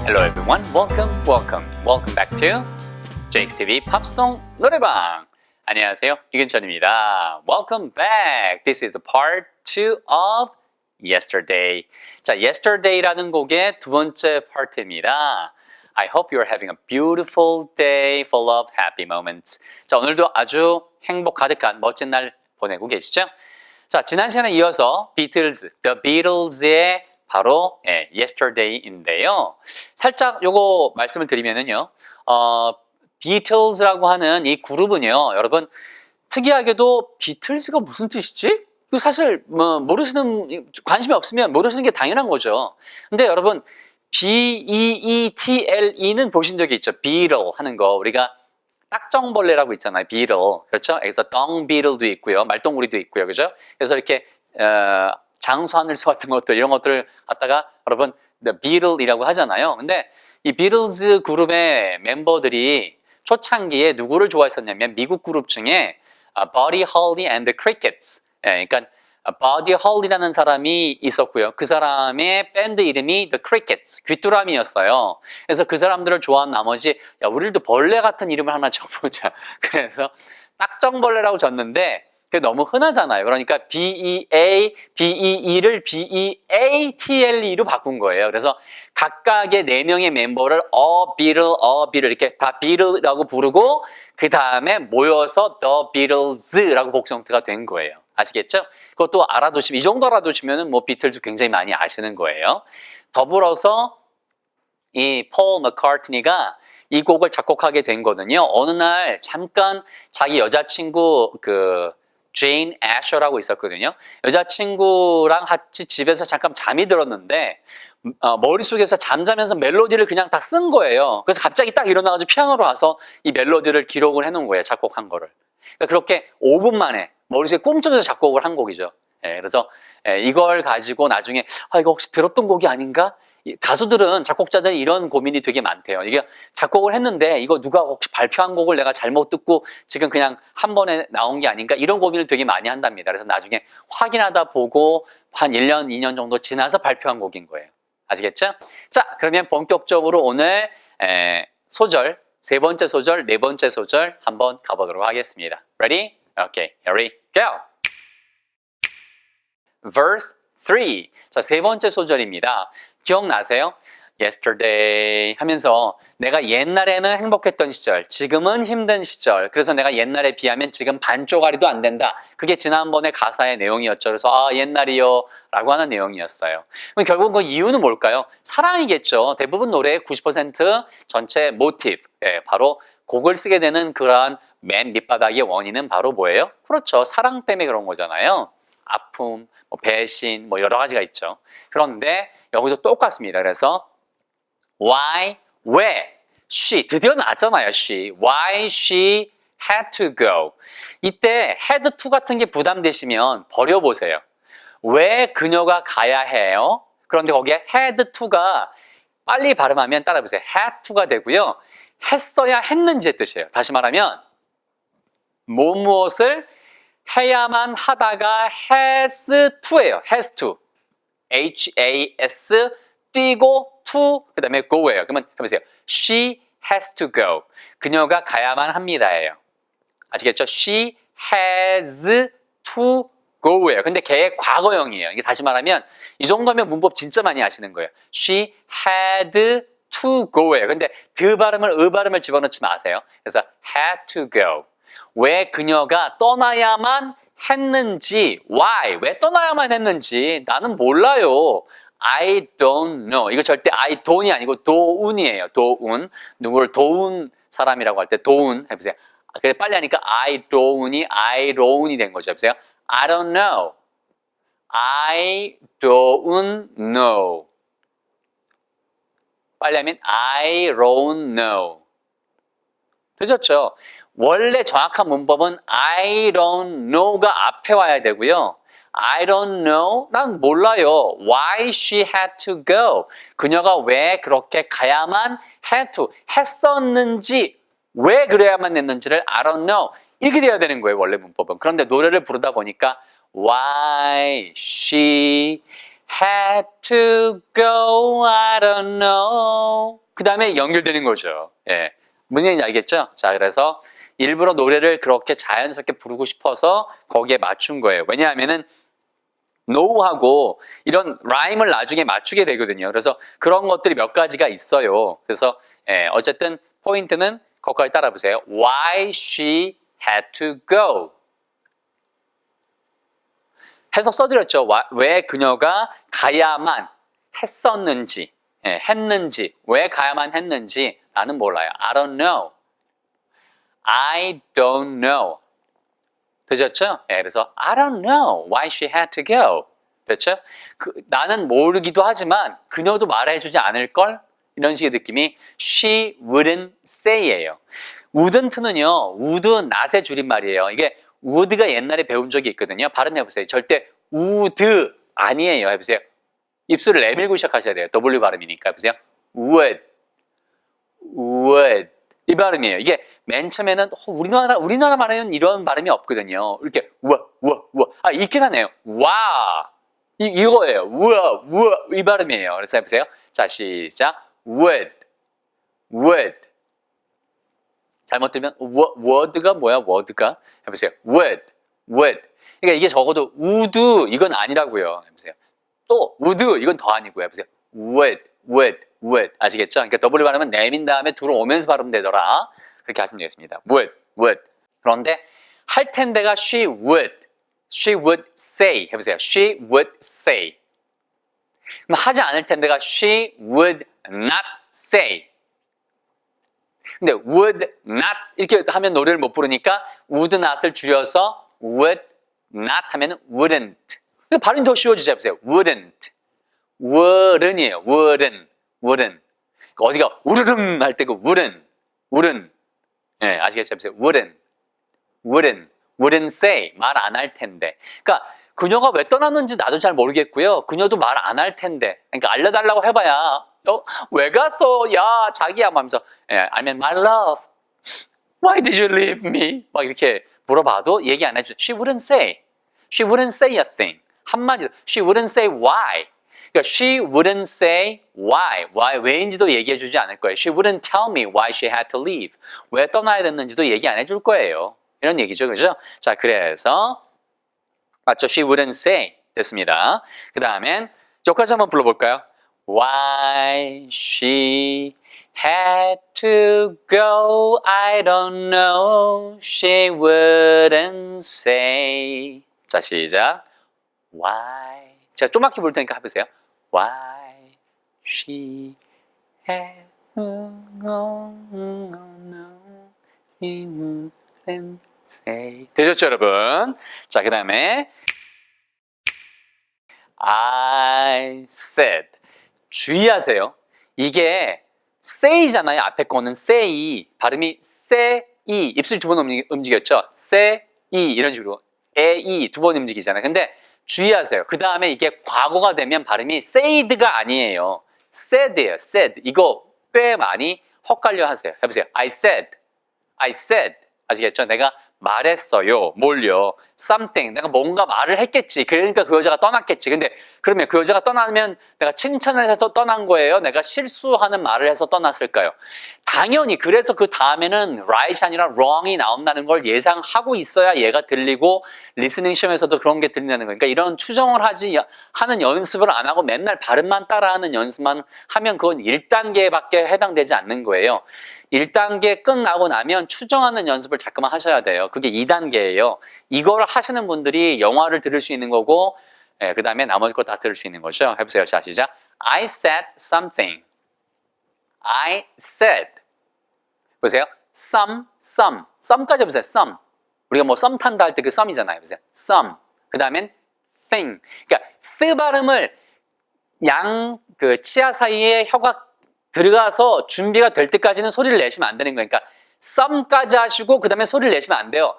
Hello everyone, welcome back to Jake's TV 팝송 노래방. 안녕하세요, 이근천입니다. Welcome back. This is the part 2 of Yesterday. 자, Yesterday라는 곡의 두 번째 파트입니다. I hope you're having a beautiful day full of happy moments. 자, 오늘도 아주 행복 가득한 멋진 날 보내고 계시죠? 자, 지난 시간에 이어서 The Beatles의 바로 Yesterday인데요. 살짝 요거 말씀을 드리면은요, Beatles라고 하는 이 그룹은요, 여러분 특이하게도 비틀즈가 무슨 뜻이지? 이거 사실 뭐 모르시는, 관심이 없으면 모르시는 게 당연한 거죠. 근데 여러분 Beetle는 보신 적이 있죠? Beetle 하는 거, 우리가 딱정벌레라고 있잖아요. Beetle, 그렇죠? 여기서 dung beetle도 있고요, 말똥구리도 있고요, 그죠? 그래서 이렇게 장수하늘소 같은 것들, 이런 것들을 갖다가 여러분 The Beatle이라고 하잖아요. 근데 이 비틀즈 그룹의 멤버들이 초창기에 누구를 좋아했었냐면 미국 그룹 중에 Buddy Holly and the Crickets, 그러니까 Buddy Holly라는 사람이 있었고요. 그 사람의 밴드 이름이 The Crickets, 귀뚜라미였어요. 그래서 그 사람들을 좋아한 나머지 야, 우리도 벌레 같은 이름을 하나 줘보자. 그래서 딱정벌레라고 줬는데 그게 너무 흔하잖아요. 그러니까 B-E-A-B-E-E를 B-E-A-T-L-E로 바꾼 거예요. 그래서 각각의 4명의 멤버를 Beatle 이렇게 다 Beatle라고 부르고 그 다음에 모여서 The Beatles라고 복수형태가 된 거예요. 아시겠죠? 그것도 알아두시면, 이 정도 알아두시면 뭐 비틀즈 굉장히 많이 아시는 거예요. 더불어서 이 폴 맥카트니가 이 곡을 작곡하게 된 거는요, 어느 날 잠깐 자기 여자친구 제인 애셔라고 있었거든요. 여자친구랑 같이 집에서 잠깐 잠이 들었는데 머릿속에서 잠자면서 멜로디를 그냥 다 쓴 거예요. 그래서 갑자기 딱 일어나가지고 피아노로 와서 이 멜로디를 기록을 해놓은 거예요. 작곡한 거를. 그러니까 그렇게 5분 만에 머릿속에 꿈속에서 작곡을 한 곡이죠. 그래서 이걸 가지고 나중에 이거 혹시 들었던 곡이 아닌가? 가수들은, 작곡자들은 이런 고민이 되게 많대요. 이게 작곡을 했는데 이거 누가 혹시 발표한 곡을 내가 잘못 듣고 지금 그냥 한 번에 나온 게 아닌가? 이런 고민을 되게 많이 한답니다. 그래서 나중에 확인하다 보고 한 1년, 2년 정도 지나서 발표한 곡인 거예요. 아시겠죠? 자, 그러면 본격적으로 오늘 소절, 세 번째 소절, 네 번째 소절 한번 가보도록 하겠습니다. Ready? Okay, here we go. Verse 3. 자, 세 번째 소절입니다. 기억나세요? Yesterday 하면서 내가 옛날에는 행복했던 시절, 지금은 힘든 시절, 그래서 내가 옛날에 비하면 지금 반쪽아리도 안 된다. 그게 지난번에 가사의 내용이었죠. 그래서 옛날이요 라고 하는 내용이었어요. 그럼 결국 그 이유는 뭘까요? 사랑이겠죠. 대부분 노래의 90% 전체 모티브, 바로 곡을 쓰게 되는 그러한 맨 밑바닥의 원인은 바로 뭐예요? 그렇죠. 사랑 때문에 그런 거잖아요. 아픔, 배신, 여러 가지가 있죠. 그런데 여기도 똑같습니다. 그래서 why, 왜, she, 드디어 나왔잖아요. she, why she had to go. 이때 had to 같은 게 부담되시면 버려보세요. 왜 그녀가 가야 해요? 그런데 거기에 had to가 빨리 발음하면 따라해보세요. had to가 되고요. 했어야 했는지의 뜻이에요. 다시 말하면 무엇을 해야만 하다가 has to예요. has to. H-A-S 뛰고 to 그 다음에 go예요. 그러면 해보세요. She has to go. 그녀가 가야만 합니다예요. 아시겠죠? She has to go예요. 근데 걔의 과거형이에요. 이게 다시 말하면 이 정도면 문법 진짜 많이 아시는 거예요. She had to go예요. 근데 드 발음을 의 발음을 집어넣지 마세요. 그래서 had to go. 왜 그녀가 떠나야만 했는지, why, 왜 떠나야만 했는지 나는 몰라요. I don't know. 이거 절대 I don't이 아니고 도운이에요. 도운. 누구를 도운 사람이라고 할 때 도운 해보세요. 그래 빨리 하니까 I don't이 I don't 된 거죠. 해보세요. I don't know. I don't know. 빨리 하면 I don't know. 되셨죠? 원래 정확한 문법은 I don't know가 앞에 와야 되고요. I don't know, 난 몰라요. Why she had to go. 그녀가 왜 그렇게 가야만 had to, 했었는지, 왜 그래야만 했는지를 I don't know. 이렇게 돼야 되는 거예요, 원래 문법은. 그런데 노래를 부르다 보니까 Why she had to go, I don't know. 그 다음에 연결되는 거죠. 예. 무슨 얘기인지 알겠죠? 자, 그래서 일부러 노래를 그렇게 자연스럽게 부르고 싶어서 거기에 맞춘 거예요. 왜냐하면은 know하고 이런 라임을 나중에 맞추게 되거든요. 그래서 그런 것들이 몇 가지가 있어요. 그래서 예, 어쨌든 포인트는 거기까지 따라 보세요. Why she had to go. 해석 써드렸죠. 왜 그녀가 가야만 했었는지, 예, 했는지, 왜 가야만 했는지 나는 몰라요. I don't know. I don't know. 되셨죠? 예, 그래서 I don't know why she had to go. 됐죠? 나는 모르기도 하지만 그녀도 말해주지 않을걸? 이런 식의 느낌이 she wouldn't say예요. wouldn't는요. would not의 줄임말이에요. 이게 would가 옛날에 배운 적이 있거든요. 발음해보세요. 절대 would 아니에요. 해보세요. 입술을 내밀고 시작하셔야 돼요. W 발음이니까. 해보세요. would. 이 발음이에요. 이게 맨 처음에는 우리나라 말에는 이런 발음이 없거든요. 이렇게 우와. 아, 있긴 하네요. 와. 이거예요. 우와. 이 발음이에요. 그래서 해보세요. 자, 시작. would. 잘못 들면 word가 뭐야? word가? 해보세요. would. 그러니까 이게 적어도 would 이건 아니라고요. 해보세요. 또 would 이건 더 아니고요. 해보세요. would. 아시겠죠? 그러니까 W 발음은 내민 다음에 들어오면서 발음되더라. 그렇게 하시면 되겠습니다. would. 그런데 할 텐데가 she would say. 해보세요. she would say. 그럼 하지 않을 텐데가 she would not say. 근데 would not 이렇게 하면 노래를 못 부르니까 would not을 줄여서 would not 하면 wouldn't. 발음이 더 쉬워지죠. 해보세요. wouldn't이에요. wouldn't. 어디가 우르릉 할 때 그 wouldn't. 예, 아시겠죠? 해보세요. wouldn't say. 말 안 할 텐데. 그러니까 그녀가 왜 떠났는지 나도 잘 모르겠고요. 그녀도 말 안 할 텐데. 그러니까 알려달라고 해봐야 왜 갔어? 야, 자기야 하면서 아니면 my love. Why did you leave me? 막 이렇게 물어봐도 얘기 안 해줘. She wouldn't say a thing. 한마디로 she wouldn't say why. 그러니까 she wouldn't say why. 왜인지도 얘기해 주지 않을 거예요. She wouldn't tell me why she had to leave. 왜 떠나야 됐는지도 얘기 안 해줄 거예요. 이런 얘기죠. 그죠? 자, 그래서 맞죠? She wouldn't say 됐습니다. 그 다음엔 여기까지 한번 불러볼까요? Why she had to go, I don't know. She wouldn't say. 자, 시작. Why. 제가 조막히 부를 테니까 해보세요. Why she had to go, no, she wouldn't say. 되셨죠, 여러분? 자, 그 다음에 I said. 주의하세요. 이게 say잖아요. 앞에 거는 say. 발음이 say. 입술이 두 번 움직였죠. say 이런 식으로 이 두 번 움직이잖아요. 근데 주의하세요. 그 다음에 이게 과거가 되면 발음이 said가 아니에요. said예요. said. 이거 꽤 많이 헛갈려 하세요. 해보세요. I said. 아시겠죠? 내가 말했어요. 뭘요? something. 내가 뭔가 말을 했겠지. 그러니까 그 여자가 떠났겠지. 근데 그러면 그 여자가 떠나면 내가 칭찬을 해서 떠난 거예요? 내가 실수하는 말을 해서 떠났을까요? 당연히 그래서 그 다음에는 right이 아니라 wrong이 나온다는 걸 예상하고 있어야 얘가 들리고 리스닝 시험에서도 그런 게 들린다는 거예요. 그러니까 이런 추정을 하는 연습을 안 하고 맨날 발음만 따라하는 연습만 하면 그건 1단계밖에 해당되지 않는 거예요. 1단계 끝나고 나면 추정하는 연습을 자꾸만 하셔야 돼요. 그게 2단계예요. 이걸 하시는 분들이 영화를 들을 수 있는 거고 그 다음에 나머지 거 다 들을 수 있는 거죠. 해보세요. 자, 시작. I said something. I said. 보세요. some까지 해보세요. some. 우리가 뭐 썸 탄다 할 때 그 some이잖아요. 보세요. some. 그 다음엔 thing. 그러니까 th 발음을 그 치아 사이에 혀가 들어가서 준비가 될 때까지는 소리를 내시면 안 되는 거예요. 그러니까 some까지 하시고 그 다음에 소리를 내시면 안 돼요.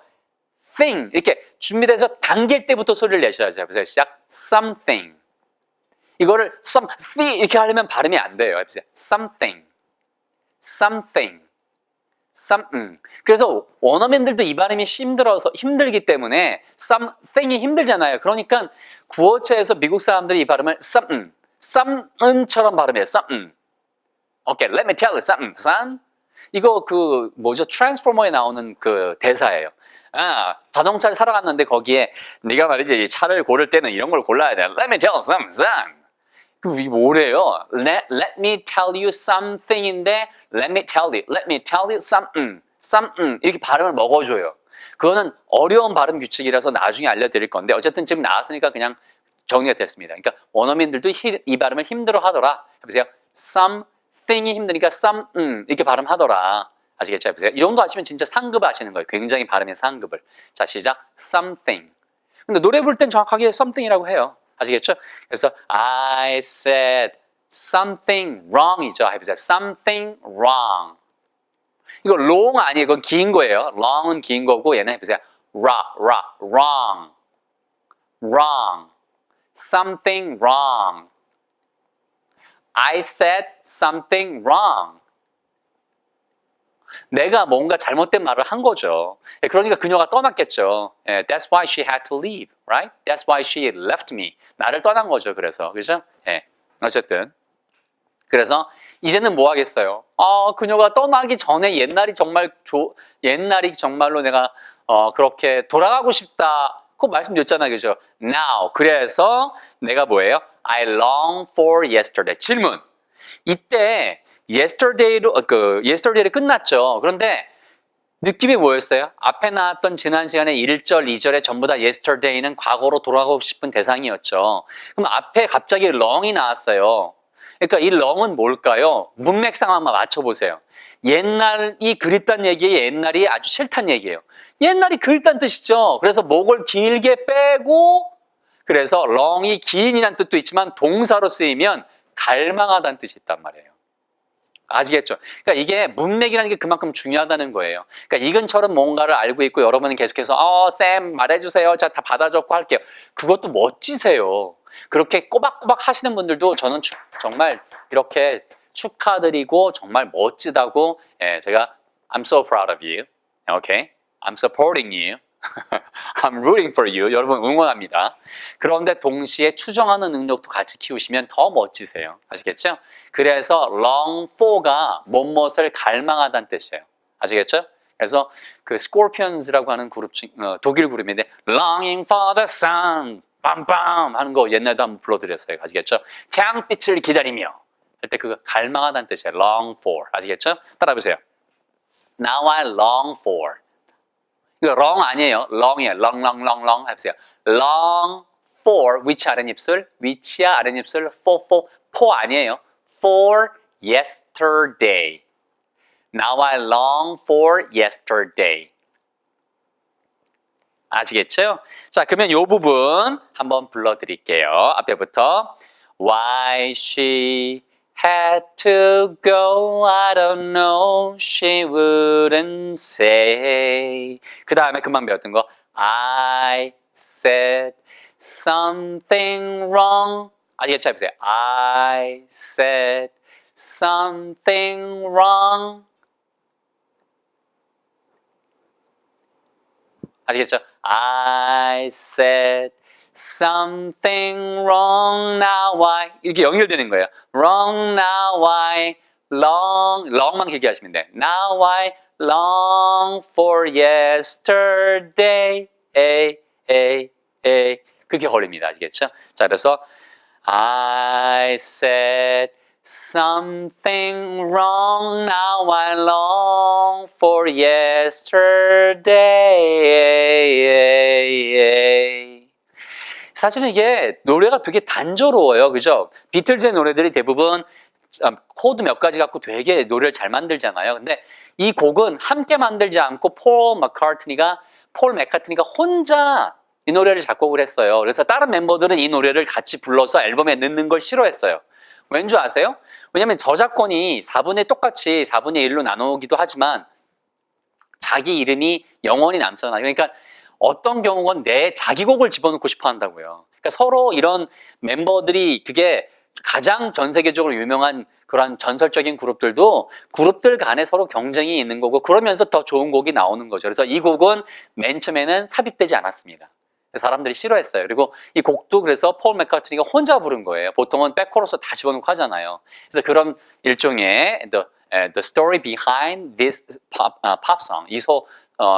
thing 이렇게 준비돼서 당길 때부터 소리를 내셔야죠. 보세요. 시작. something. 이거를 something 이렇게 하려면 발음이 안 돼요. 보세요. something. 그래서 원어민들도 이 발음이 힘들기 때문에 something이 힘들잖아요. 그러니까 구어체에서 미국 사람들이 이 발음을 something처럼 발음해요. something. 오케이, let me tell you something, son. 이거 그 뭐죠? 트랜스포머에 나오는 그 대사예요. 자동차를 사러 갔는데 거기에 네가 말이지 차를 고를 때는 이런 걸 골라야 돼. Let me tell you something, son. 이게 뭐래요? Let me tell you something인데 let me tell you something 이렇게 발음을 먹어줘요. 그거는 어려운 발음 규칙이라서 나중에 알려드릴 건데 어쨌든 지금 나왔으니까 그냥 정리가 됐습니다. 그러니까 원어민들도 이 발음을 힘들어 하더라. 해보세요. something이 힘드니까 이렇게 발음하더라. 아시겠죠? 해보세요. 이 정도 하시면 진짜 상급 하시는 거예요. 굉장히 발음의 상급을. 자, 시작. something. 근데 노래 부를 땐 정확하게 something이라고 해요. 아시겠죠? 그래서 I said something wrong이죠. 해보세요. something wrong. 이거 long 아니에요. 이건 긴 거예요. long은 긴 거고 얘는 해보세요. wrong. something wrong. I said something wrong. 내가 뭔가 잘못된 말을 한 거죠. 그러니까 그녀가 떠났겠죠. That's why she had to leave, right? That's why she left me. 나를 떠난 거죠. 그래서 그죠? 어쨌든 그래서 이제는 뭐 하겠어요? 그녀가 떠나기 전에 옛날이 정말로 내가 그렇게 돌아가고 싶다. 그거 말씀드렸잖아요, 그죠? Now. 그래서 내가 뭐예요? I long for yesterday. 질문. 이때 yesterday를 끝났죠. 그런데 느낌이 뭐였어요? 앞에 나왔던 지난 시간에 1절, 2절에 전부 다 yesterday는 과거로 돌아가고 싶은 대상이었죠. 그럼 앞에 갑자기 long이 나왔어요. 그러니까 이 long은 뭘까요? 문맥상 한번 맞춰보세요. 옛날이 그립단 얘기예요? 옛날이 아주 싫단 얘기예요? 옛날이 그립단 뜻이죠. 그래서 목을 길게 빼고 그래서 long이 긴이란 뜻도 있지만 동사로 쓰이면 갈망하다는 뜻이 있단 말이에요. 아시겠죠? 그러니까 이게 문맥이라는 게 그만큼 중요하다는 거예요. 그러니까 이근처럼 뭔가를 알고 있고 여러분은 계속해서 쌤 말해주세요. 자, 다 받아 적고 할게요. 그것도 멋지세요. 그렇게 꼬박꼬박 하시는 분들도 저는 정말 이렇게 축하드리고 정말 멋지다고 제가 I'm so proud of you. Okay? I'm supporting you. I'm rooting for you. 여러분 응원합니다. 그런데 동시에 추정하는 능력도 같이 키우시면 더 멋지세요. 아시겠죠? 그래서 long for가 무엇을 갈망하다는 뜻이에요. 아시겠죠? 그래서 그 Scorpions라고 하는 그룹 독일 그룹인데 Longing for the sun 빰빰 하는 거 옛날에도 한번 불러드렸어요. 아시겠죠? 태양빛을 기다리며 할 때 그거 갈망하다는 뜻이에요. long for. 아시겠죠? 따라해보세요. Now I long for. 이거 long 아니에요. long이에요. long 해보세요. long for 위치 아랫입술, 위치야 아랫입술, for 아니에요. for yesterday. Now I long for yesterday. 아시겠죠? 자, 그러면 이 부분 한번 불러드릴게요. 앞에부터 Why she had to go, I don't know, she wouldn't say. 그 다음에 금방 배웠던 거 I said something wrong. 아시겠죠? 해보세요. I said something wrong. 아시겠죠? I said something wrong, now I 이렇게 연결되는 거예요. wrong, now I long만 길게 하시면 돼. Now I long for yesterday. 그렇게 걸립니다. 아시겠죠? 자, 그래서 I said something wrong, now I long for yesterday. 사실은 이게 노래가 되게 단조로워요. 그죠? 비틀즈의 노래들이 대부분 코드 몇 가지 갖고 되게 노래를 잘 만들잖아요. 근데 이 곡은 함께 만들지 않고 폴 맥카트니가 혼자 이 노래를 작곡을 했어요. 그래서 다른 멤버들은 이 노래를 같이 불러서 앨범에 넣는 걸 싫어했어요. 왠 줄 아세요? 왜냐면 저작권이 4분의 1로 나누기도 하지만 자기 이름이 영원히 남잖아요. 그러니까 어떤 경우는 내 자기 곡을 집어넣고 싶어 한다고요. 그러니까 서로 이런 멤버들이 그게 가장 전 세계적으로 유명한 그런 전설적인 그룹들도 그룹들 간에 서로 경쟁이 있는 거고 그러면서 더 좋은 곡이 나오는 거죠. 그래서 이 곡은 맨 처음에는 삽입되지 않았습니다. 사람들이 싫어했어요. 그리고 이 곡도 그래서 폴 맥카트니가 혼자 부른 거예요. 보통은 백코러스 다 집어넣고 하잖아요. 그래서 그런 일종의 the story behind this pop song.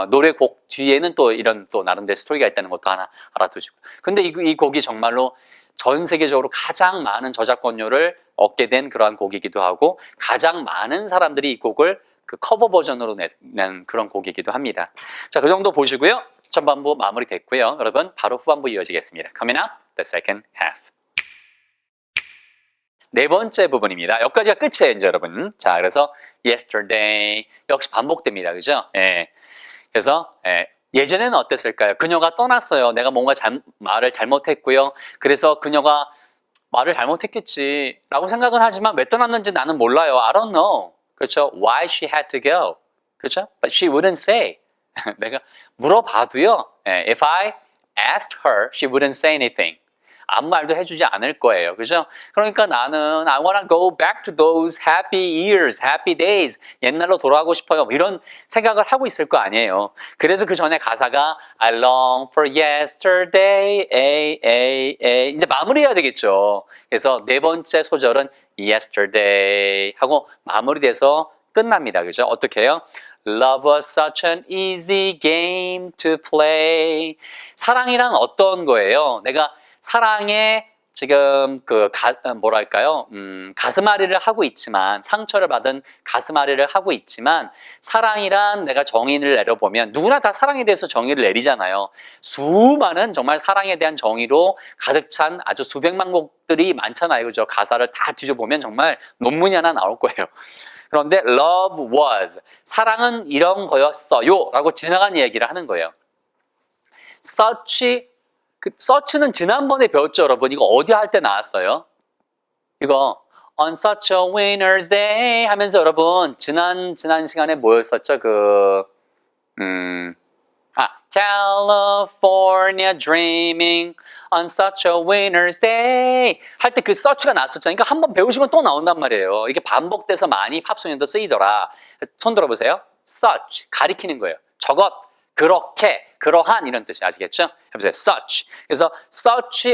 노래곡 뒤에는 또 이런 또 나름대로 스토리가 있다는 것도 하나 알아두시고. 근데 이 곡이 정말로 전 세계적으로 가장 많은 저작권료를 얻게 된 그러한 곡이기도 하고 가장 많은 사람들이 이 곡을 그 커버 버전으로 낸 그런 곡이기도 합니다. 자, 그 정도 보시고요. 전반부 마무리됐고요. 여러분 바로 후반부 이어지겠습니다. Coming up, the second half. 네 번째 부분입니다. 여기까지가 끝이에요, 이제 여러분. 자, 그래서 yesterday 역시 반복됩니다, 그죠? 예. 그래서 예전에는 어땠을까요? 그녀가 떠났어요. 내가 뭔가 말을 잘못했고요. 그래서 그녀가 말을 잘못했겠지라고 생각은 하지만 왜 떠났는지 나는 몰라요. I don't know. 그렇죠? Why she had to go. 그렇죠? But she wouldn't say. 내가 물어봐도요. If I asked her, she wouldn't say anything. 아무 말도 해주지 않을 거예요. 그죠? 그러니까 나는 I wanna go back to those happy years, happy days. 옛날로 돌아가고 싶어요. 이런 생각을 하고 있을 거 아니에요. 그래서 그 전에 가사가 I long for yesterday, 이제 마무리해야 되겠죠. 그래서 네 번째 소절은 yesterday 하고 마무리돼서 끝납니다. 그죠? 어떻게 해요? Love was such an easy game to play. 사랑이란 어떤 거예요? 내가 사랑에 지금 가슴앓이를 하고 있지만 상처를 받은 가슴앓이를 하고 있지만 사랑이란 내가 정의를 내려보면 누구나 다 사랑에 대해서 정의를 내리잖아요. 수많은 정말 사랑에 대한 정의로 가득 찬 아주 수백만 곡들이 많잖아요. 그죠? 가사를 다 뒤져보면 정말 논문이 하나 나올 거예요. 그런데 love was 사랑은 이런 거였어요 라고 지나간 얘기를 하는 거예요. such는 지난번에 배웠죠, 여러분. 이거 어디 할 때 나왔어요? 이거 on such a winner's day 하면서 여러분 지난 시간에 뭐였었죠? California dreaming on such a winner's day 할 때 그 such가 나왔었잖아요. 그러니까 한번 배우시면 또 나온단 말이에요. 이게 반복돼서 많이 팝송에도 쓰이더라. 손 들어보세요. such 가리키는 거예요. 저것, 그렇게, 그러한 이런 뜻이 아시겠죠? 해보세요. such. 그래서 such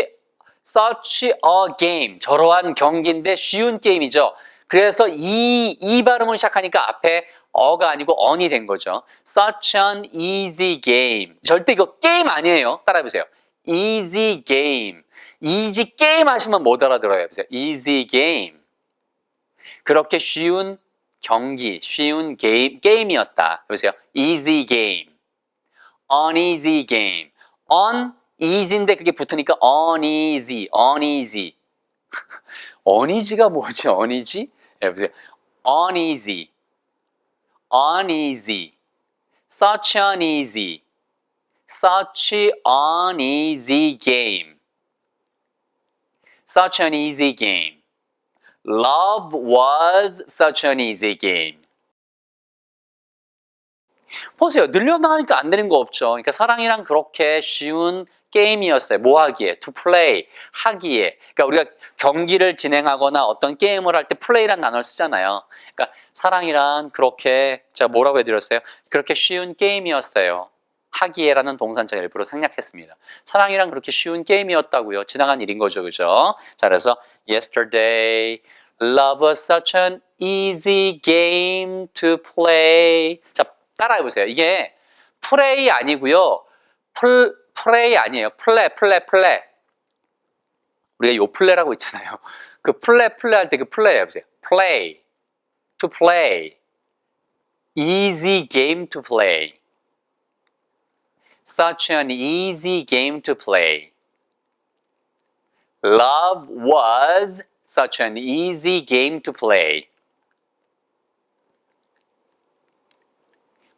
a game. 저러한 경기인데 쉬운 게임이죠. 그래서 이 발음을 시작하니까 앞에 어가 아니고 on이 된 거죠. Such an easy game. 절대 이거 게임 아니에요. 따라해보세요. Easy game. easy game 하시면 못 알아들어요. 보세요. Easy game. 그렇게 쉬운 경기, 쉬운 게임이었다. 보세요. Easy game. Uneasy game. uneasy인데 그게 붙으니까 uneasy. uneasy가 뭐지? uneasy? 네, 보세요. uneasy. Such an easy game. Such an easy game. Love was such an easy game. 보세요. 늘려나가니까 안 되는 거 없죠. 그러니까 사랑이란 그렇게 쉬운 게임이었어요. 뭐 하기에? To play. 하기에. 그러니까 우리가 경기를 진행하거나 어떤 게임을 할 때 play란 단어를 쓰잖아요. 그러니까 사랑이란 그렇게 제가 뭐라고 해드렸어요? 그렇게 쉬운 게임이었어요. 하기에라는 동사자 일부러 생략했습니다. 사랑이란 그렇게 쉬운 게임이었다고요. 지나간 일인 거죠. 그죠? 자, 그래서 yesterday love was such an easy game to play. 자, 따라해보세요. 이게 play 아니고요. 플레이 아니에요. 플레. 우리가 요 플레라고 있잖아요. 그 플레 할 때 그 플레이 해보세요. play. to play. easy game to play. Such an easy game to play. Love was such an easy game to play.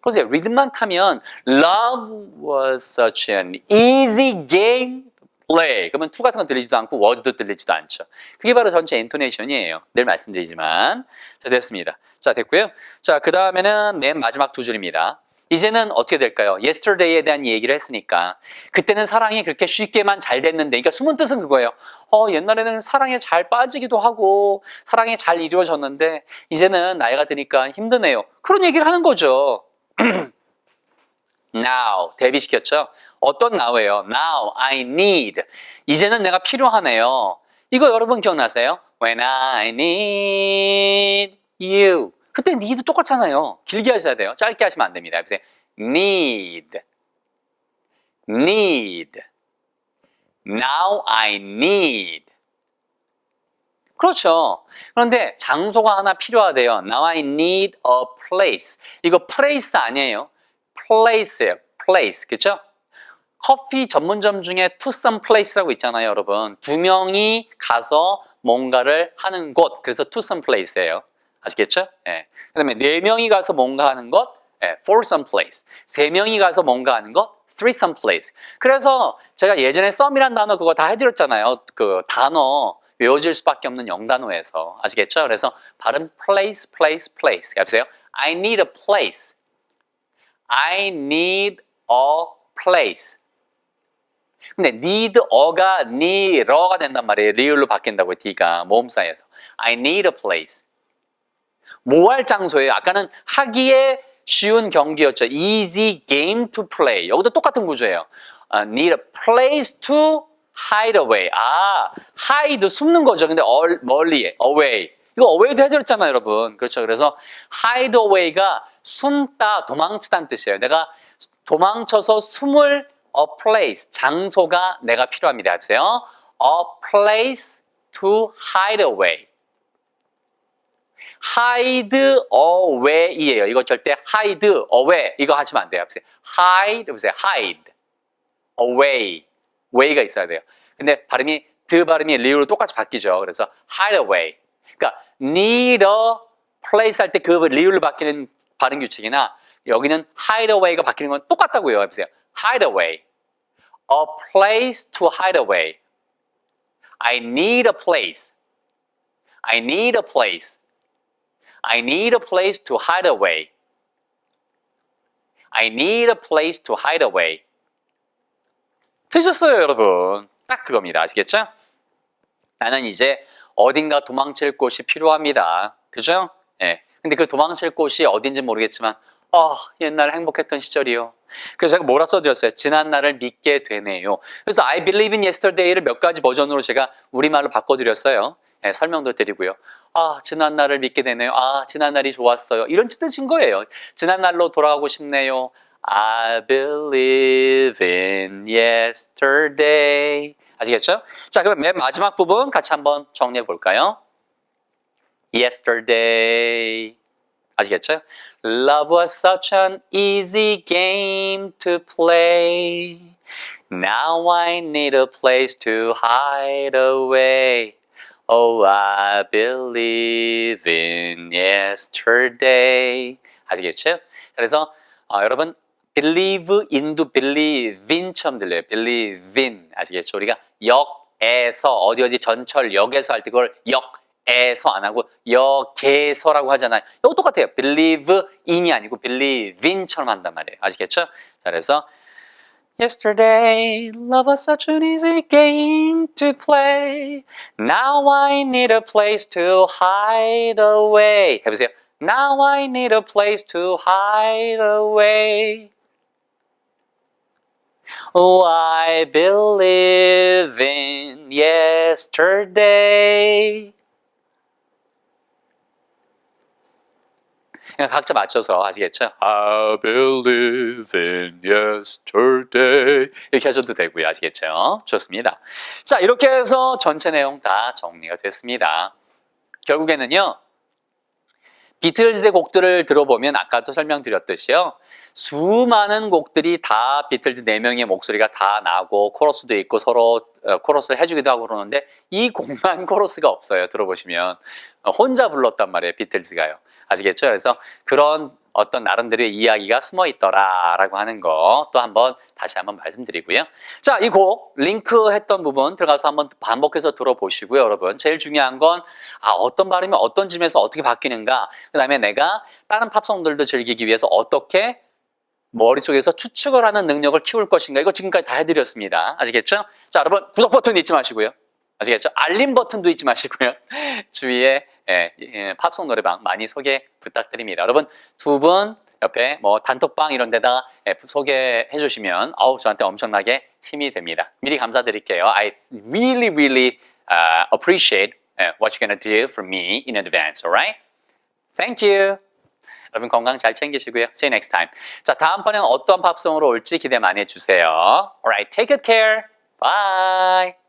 보세요. 리듬만 타면 Love was such an easy game to play. 그러면 to 같은 건 들리지도 않고 was도 들리지도 않죠. 그게 바로 전체 인토네이션이에요. 늘 말씀드리지만. 자, 됐습니다. 자, 됐고요. 자, 그 다음에는 맨 마지막 두 줄입니다. 이제는 어떻게 될까요? yesterday에 대한 얘기를 했으니까 그때는 사랑이 그렇게 쉽게만 잘 됐는데 그러니까 숨은 뜻은 그거예요. 옛날에는 사랑에 잘 빠지기도 하고 사랑이 잘 이루어졌는데 이제는 나이가 드니까 힘드네요. 그런 얘기를 하는 거죠. Now 대비시켰죠? 어떤 now예요? Now I need 이제는 내가 필요하네요. 이거 여러분 기억나세요? When I need you 그때 need 똑같잖아요. 길게 하셔야 돼요. 짧게 하시면 안 됩니다. 그래서 need need Now I need 그렇죠. 그런데 장소가 하나 필요하대요. Now I need a place 이거 place 아니에요. place예요. place. 그렇죠? 커피 전문점 중에 to some place라고 있잖아요, 여러분. 두 명이 가서 뭔가를 하는 곳. 그래서 to some place예요. 아시겠죠? 예. 그다음에 네 명이 가서 뭔가 하는 것, for some place. 세 명이 가서 뭔가 하는 것, three some place. 그래서 제가 예전에 some이란 단어 그거 다 해드렸잖아요. 그 단어 외워질 수밖에 없는 영단어에서 아시겠죠? 그래서 발음 place, place, place. 여보세요? I need a place. I need a place. 근데 need a가 need가 된단 말이에요. 리을로 바뀐다고요. D가 모음사에서. I need a place. 뭐 할 장소예요? 아까는 하기에 쉬운 경기였죠. Easy game to play. 여기도 똑같은 구조예요. Need a place to hide away. hide 숨는 거죠. 근데 멀리 away. 이거 away도 해드렸잖아요, 여러분. 그렇죠. 그래서 hide away가 숨다, 도망치다는 뜻이에요. 내가 도망쳐서 숨을 a place, 장소가 내가 필요합니다. 해보세요. A place to hide away. hide away이에요. 이거 절대 hide away 이거 하시면 안 돼요. 해보세요. hide, 해보세요. hide away. way가 있어야 돼요. 근데 발음이 발음이 리으로 똑같이 바뀌죠. 그래서 hide away. 그러니까 need a place 할 때 그 리을로 바뀌는 발음 규칙이나 여기는 hide away가 바뀌는 건 똑같다고요. 해보세요. hide away. A place to hide away. I need a place. I need a place. I need a place to hide away. I need a place to hide away. 되셨어요, 여러분. 딱 그겁니다. 아시겠죠? 나는 이제 어딘가 도망칠 곳이 필요합니다. 그죠? 예. 근데 그 도망칠 곳이 어딘지 모르겠지만, 옛날 행복했던 시절이요. 그래서 제가 뭐라 써드렸어요? 지난 날을 믿게 되네요. 그래서 I believe in yesterday를 몇 가지 버전으로 제가 우리말로 바꿔드렸어요. 예, 설명도 드리고요. 지난 날을 믿게 되네요. 지난 날이 좋았어요. 이런 뜻인 거예요. 지난 날로 돌아가고 싶네요. I believe in yesterday. 아시겠죠? 자, 그럼 맨 마지막 부분 같이 한번 정리해 볼까요? Yesterday. 아시겠죠? Love was such an easy game to play. Now I need a place to hide away. Oh, I believe in yesterday. 아시겠죠? 그래서 여러분 believe in도 believe in처럼 들려요. believe in. 아시겠죠? 우리가 역에서 어디 전철역에서 할 때 그걸 역에서 안 하고 역에서라고 하잖아요. 이거 똑같아요. believe in이 아니고 believe in처럼 한단 말이에요. 아시겠죠? 자, 그래서 Yesterday, love was such an easy game to play. Now I need a place to hide away. 해보세요. Now I need a place to hide away. Oh, I believe in yesterday. 각자 맞춰서 아시겠죠? I believe in yesterday 이렇게 하셔도 되고요. 아시겠죠? 좋습니다. 자, 이렇게 해서 전체 내용 다 정리가 됐습니다. 결국에는요. 비틀즈의 곡들을 들어보면 아까도 설명드렸듯이요. 수많은 곡들이 다 비틀즈 4명의 목소리가 다 나고 코러스도 있고 서로 코러스를 해주기도 하고 그러는데 이 곡만 코러스가 없어요. 들어보시면 혼자 불렀단 말이에요. 비틀즈가요. 아시겠죠? 그래서 그런 어떤 나름대로의 이야기가 숨어 있더라라고 하는 거 또 한번 다시 한번 말씀드리고요. 자, 이 곡 링크 했던 부분 들어가서 한번 반복해서 들어보시고요, 여러분. 제일 중요한 건 어떤 발음이 어떤 점에서 어떻게 바뀌는가. 그다음에 내가 다른 팝송들도 즐기기 위해서 어떻게 머릿속에서 추측을 하는 능력을 키울 것인가? 이거 지금까지 다 해드렸습니다. 아시겠죠? 자, 여러분 구독 버튼 잊지 마시고요. 아시겠죠? 알림 버튼도 잊지 마시고요. 주위에 팝송 노래방 많이 소개 부탁드립니다. 여러분 두 분 옆에 뭐 단톡방 이런 데다가 소개해 주시면 저한테 엄청나게 힘이 됩니다. 미리 감사드릴게요. I really appreciate what you're gonna do for me in advance. Alright? Thank you. 여러분 건강 잘 챙기시고요. See you next time. 자, 다음번에는 어떤 팝송으로 올지 기대 많이 해주세요. Alright, take good care. Bye.